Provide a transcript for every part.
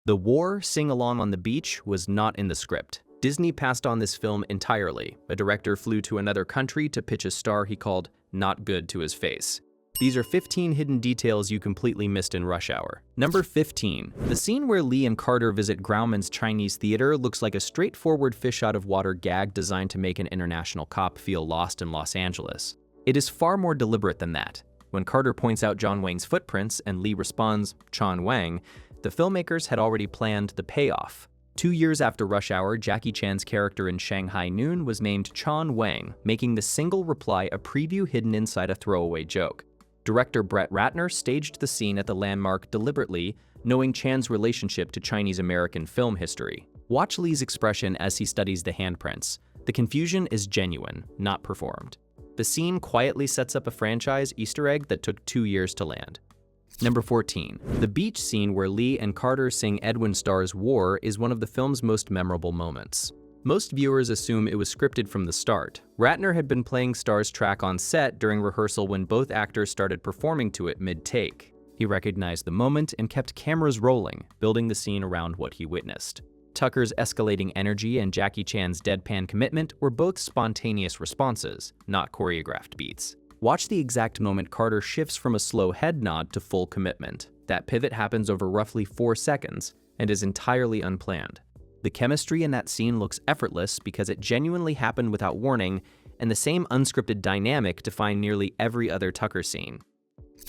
The war sing-along on the beach was not in the script. Disney passed on this film entirely. A director flew to another country to pitch a star he called not good to his face. These are 15 hidden details you completely missed in Rush Hour. Number 15. The scene where Lee and Carter visit Grauman's Chinese theater looks like a straightforward fish-out-of-water gag designed to make an international cop feel lost in Los Angeles. It is far more deliberate than that. When Carter points out Chon Wang's footprints and Lee responds, Chon Wang, the filmmakers had already planned the payoff. 2 years after Rush Hour, Jackie Chan's character in Shanghai Noon was named Chon Wang, making the single reply a preview hidden inside a throwaway joke. Director Brett Ratner staged the scene at the landmark deliberately, knowing Chan's relationship to Chinese-American film history. Watch Lee's expression as he studies the handprints. The confusion is genuine, not performed. The scene quietly sets up a franchise Easter egg that took 2 years to land. Number 14. The beach scene where Lee and Carter sing Edwin Starr's War is one of the film's most memorable moments. Most viewers assume it was scripted from the start. Ratner had been playing Starr's track on set during rehearsal when both actors started performing to it mid-take. He recognized the moment and kept cameras rolling, building the scene around what he witnessed. Tucker's escalating energy and Jackie Chan's deadpan commitment were both spontaneous responses, not choreographed beats. Watch the exact moment Carter shifts from a slow head nod to full commitment. That pivot happens over roughly 4 seconds and is entirely unplanned. The chemistry in that scene looks effortless because it genuinely happened without warning, and the same unscripted dynamic defined nearly every other Tucker scene.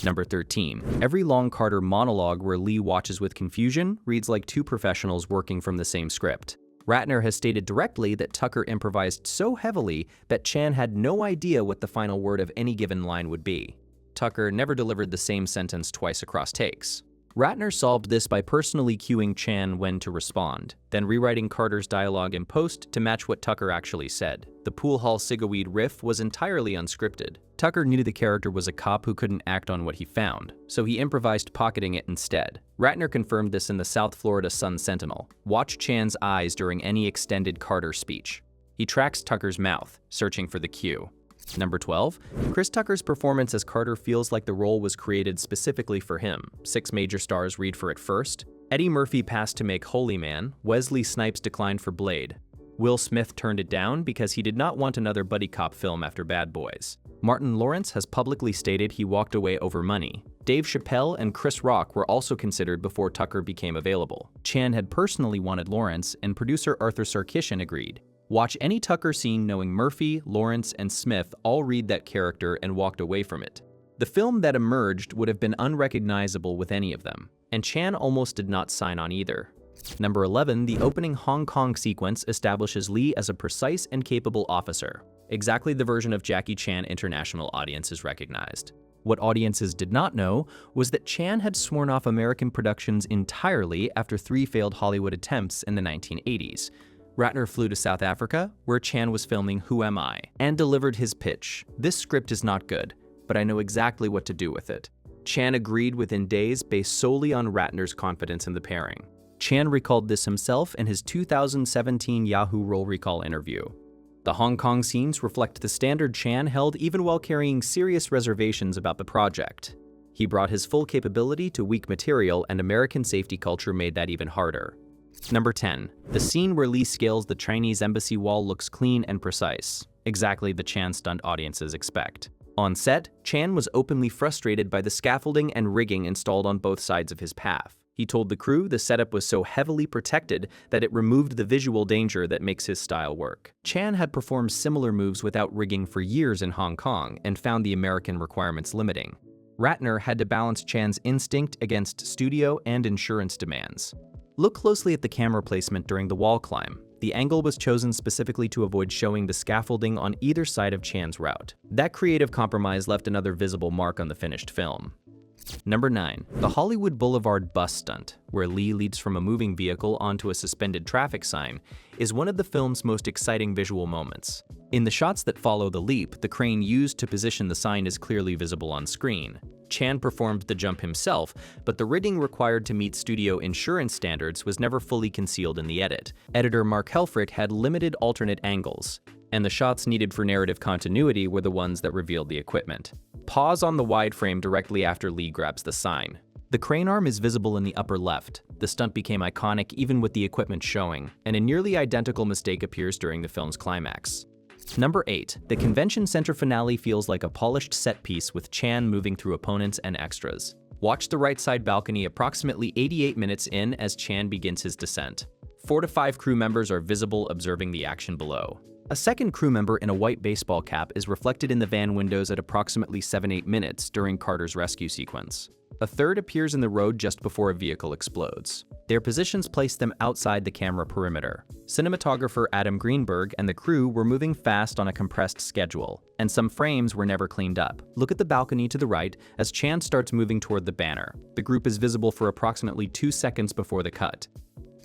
Number 13. Every long Carter monologue where Lee watches with confusion reads like two professionals working from the same script. Ratner has stated directly that Tucker improvised so heavily that Chan had no idea what the final word of any given line would be. Tucker never delivered the same sentence twice across takes. Ratner solved this by personally cueing Chan when to respond, then rewriting Carter's dialogue in post to match what Tucker actually said. The pool hall cigaweed riff was entirely unscripted. Tucker knew the character was a cop who couldn't act on what he found, so he improvised pocketing it instead. Ratner confirmed this in the South Florida Sun-Sentinel. Watch Chan's eyes during any extended Carter speech. He tracks Tucker's mouth, searching for the cue. Number 12. Chris Tucker's performance as Carter feels like the role was created specifically for him. 6 major stars read for it first. Eddie Murphy passed to make Holy Man. Wesley Snipes declined for Blade. Will Smith turned it down because he did not want another buddy cop film after Bad Boys. Martin Lawrence has publicly stated he walked away over money. Dave Chappelle and Chris Rock were also considered before Tucker became available. Chan had personally wanted Lawrence, and producer Arthur Sarkisian agreed. Watch any Tucker scene knowing Murphy, Lawrence, and Smith all read that character and walked away from it. The film that emerged would have been unrecognizable with any of them, and Chan almost did not sign on either. Number 11. The opening Hong Kong sequence establishes Lee as a precise and capable officer. Exactly the version of Jackie Chan international audiences recognized. What audiences did not know was that Chan had sworn off American productions entirely after 3 failed Hollywood attempts in the 1980s. Ratner flew to South Africa, where Chan was filming Who Am I, and delivered his pitch. This script is not good, but I know exactly what to do with it. Chan agreed within days based solely on Ratner's confidence in the pairing. Chan recalled this himself in his 2017 Yahoo Roll Recall interview. The Hong Kong scenes reflect the standard Chan held even while carrying serious reservations about the project. He brought his full capability to weak material, and American safety culture made that even harder. Number 10. The scene where Lee scales the Chinese embassy wall looks clean and precise. Exactly the Chan stunt audiences expect. On set, Chan was openly frustrated by the scaffolding and rigging installed on both sides of his path. He told the crew the setup was so heavily protected that it removed the visual danger that makes his style work. Chan had performed similar moves without rigging for years in Hong Kong and found the American requirements limiting. Ratner had to balance Chan's instinct against studio and insurance demands. Look closely at the camera placement during the wall climb. The angle was chosen specifically to avoid showing the scaffolding on either side of Chan's route. That creative compromise left another visible mark on the finished film. Number 9. The Hollywood Boulevard bus stunt, where Lee leaps from a moving vehicle onto a suspended traffic sign, is one of the film's most exciting visual moments. In the shots that follow the leap, the crane used to position the sign is clearly visible on screen. Chan performed the jump himself, but the rigging required to meet studio insurance standards was never fully concealed in the edit. Editor Mark Helfrich had limited alternate angles, and the shots needed for narrative continuity were the ones that revealed the equipment. Pause on the wide frame directly after Lee grabs the sign. The crane arm is visible in the upper left, The stunt became iconic even with the equipment showing, and a nearly identical mistake appears during the film's climax. Number 8. The convention center finale feels like a polished set piece with Chan moving through opponents and extras. Watch the right side balcony approximately 88 minutes in as Chan begins his descent. 4 to 5 crew members are visible observing the action below. A second crew member in a white baseball cap is reflected in the van windows at approximately 7-8 minutes during Carter's rescue sequence. A third appears in the road just before a vehicle explodes. Their positions place them outside the camera perimeter. Cinematographer Adam Greenberg and the crew were moving fast on a compressed schedule, and some frames were never cleaned up. Look at the balcony to the right as Chan starts moving toward the banner. The group is visible for approximately 2 seconds before the cut.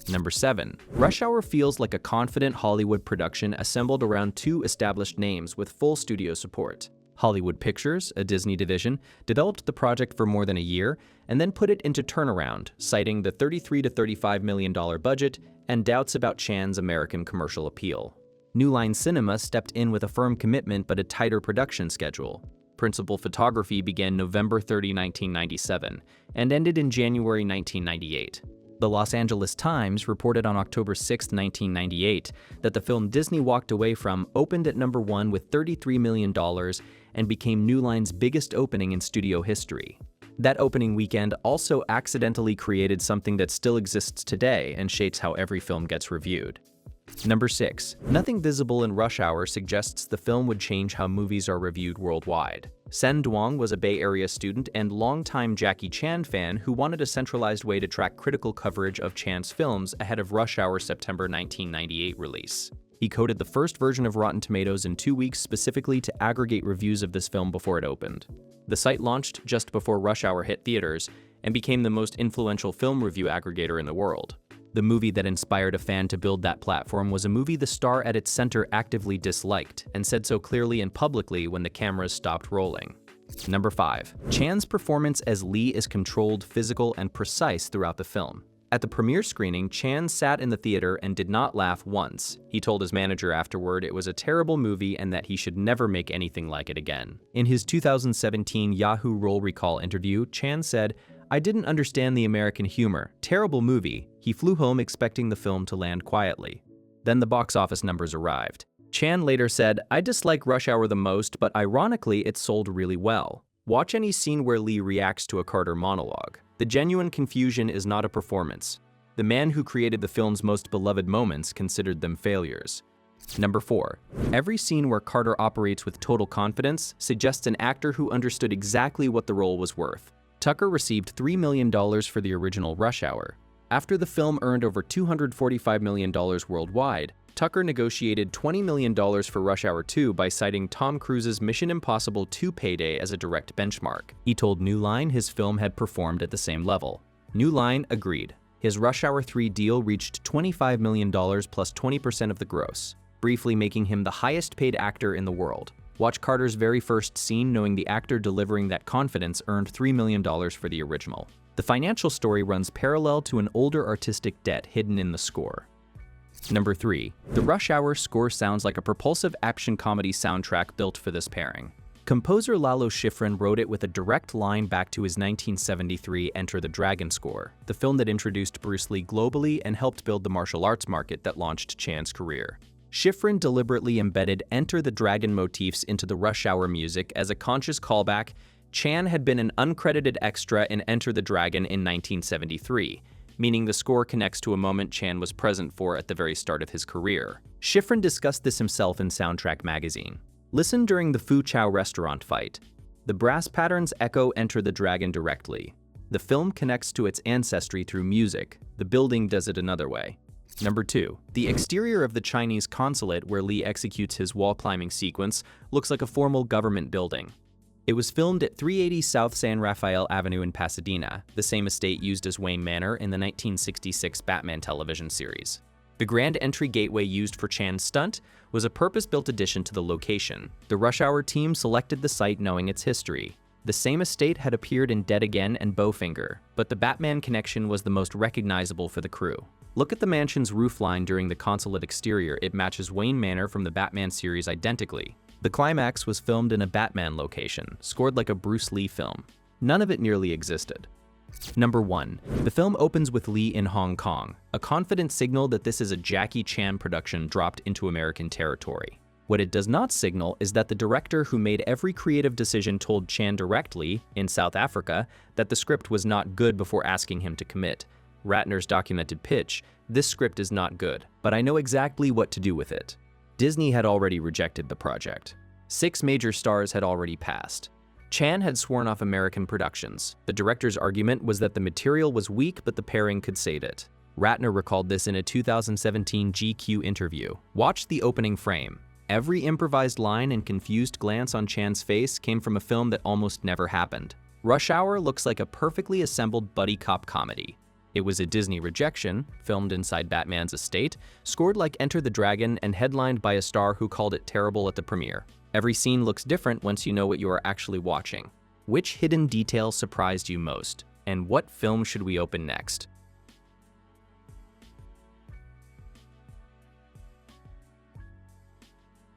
Number 7. Rush Hour feels like a confident Hollywood production assembled around 2 established names with full studio support. Hollywood Pictures, a Disney division, developed the project for more than a year and then put it into turnaround, citing the $33 to $35 million budget and doubts about Chan's American commercial appeal. New Line Cinema stepped in with a firm commitment but a tighter production schedule. Principal photography began November 30, 1997, and ended in January 1998. The Los Angeles Times reported on October 6, 1998, that the film Disney walked away from opened at number 1 with $33 million and became New Line's biggest opening in studio history. That opening weekend also accidentally created something that still exists today and shapes how every film gets reviewed. Number 6. Nothing visible in Rush Hour suggests the film would change how movies are reviewed worldwide. Sen Duong was a Bay Area student and longtime Jackie Chan fan who wanted a centralized way to track critical coverage of Chan's films ahead of Rush Hour's September 1998 release. He coded the first version of Rotten Tomatoes in 2 weeks specifically to aggregate reviews of this film before it opened. The site launched just before Rush Hour hit theaters and became the most influential film review aggregator in the world. The movie that inspired a fan to build that platform was a movie the star at its center actively disliked and said so clearly and publicly when the cameras stopped rolling. Number 5. Chan's performance as Lee is controlled, physical, and precise throughout the film. At the premiere screening, Chan sat in the theater and did not laugh once. He told his manager afterward it was a terrible movie and that he should never make anything like it again. In his 2017 Yahoo Roll Recall interview, Chan said, "I didn't understand the American humor. Terrible movie." He flew home expecting the film to land quietly. Then the box office numbers arrived. Chan later said, "I dislike Rush Hour the most, but ironically, it sold really well. Watch any scene where Lee reacts to a Carter monologue. The genuine confusion is not a performance. The man who created the film's most beloved moments considered them failures." Number 4. Every scene where Carter operates with total confidence suggests an actor who understood exactly what the role was worth. Tucker received $3 million for the original Rush Hour. After the film earned over $245 million worldwide, Tucker negotiated $20 million for Rush Hour 2 by citing Tom Cruise's Mission Impossible 2 payday as a direct benchmark. He told New Line his film had performed at the same level. New Line agreed. His Rush Hour 3 deal reached $25 million plus 20% of the gross, briefly making him the highest paid actor in the world. Watch Carter's very first scene knowing the actor delivering that confidence earned $3 million for the original. The financial story runs parallel to an older artistic debt hidden in the score. Number 3. The Rush Hour score sounds like a propulsive action comedy soundtrack built for this pairing. Composer Lalo Schifrin wrote it with a direct line back to his 1973 Enter the Dragon score, the film that introduced Bruce Lee globally and helped build the martial arts market that launched Chan's career. Schifrin deliberately embedded Enter the Dragon motifs into the Rush Hour music as a conscious callback. Chan had been an uncredited extra in Enter the Dragon in 1973, meaning the score connects to a moment Chan was present for at the very start of his career. Schifrin discussed this himself in Soundtrack magazine. Listen during the Fu Chao restaurant fight. The brass patterns echo Enter the Dragon directly. The film connects to its ancestry through music. The building does it another way. Number 2. The exterior of the Chinese consulate where Lee executes his wall-climbing sequence looks like a formal government building. It was filmed at 380 South San Rafael Avenue in Pasadena, the same estate used as Wayne Manor in the 1966 Batman television series. The grand entry gateway used for Chan's stunt was a purpose-built addition to the location. The Rush Hour team selected the site knowing its history. The same estate had appeared in Dead Again and Bowfinger, but the Batman connection was the most recognizable for the crew. Look at the mansion's roofline during the consulate exterior. It matches Wayne Manor from the Batman series identically. The climax was filmed in a Batman location, scored like a Bruce Lee film. None of it nearly existed. Number 1. The film opens with Lee in Hong Kong, a confident signal that this is a Jackie Chan production dropped into American territory. What it does not signal is that the director who made every creative decision told Chan directly, in South Africa, that the script was not good before asking him to commit. Ratner's documented pitch: "This script is not good, but I know exactly what to do with it." Disney had already rejected the project. 6 major stars had already passed. Chan had sworn off American productions. The director's argument was that the material was weak, but the pairing could save it. Ratner recalled this in a 2017 GQ interview. Watch the opening frame. Every improvised line and confused glance on Chan's face came from a film that almost never happened. Rush Hour looks like a perfectly assembled buddy cop comedy. It was a Disney rejection, filmed inside Batman's estate, scored like Enter the Dragon, and headlined by a star who called it terrible at the premiere. Every scene looks different once you know what you are actually watching. Which hidden detail surprised you most? And what film should we open next?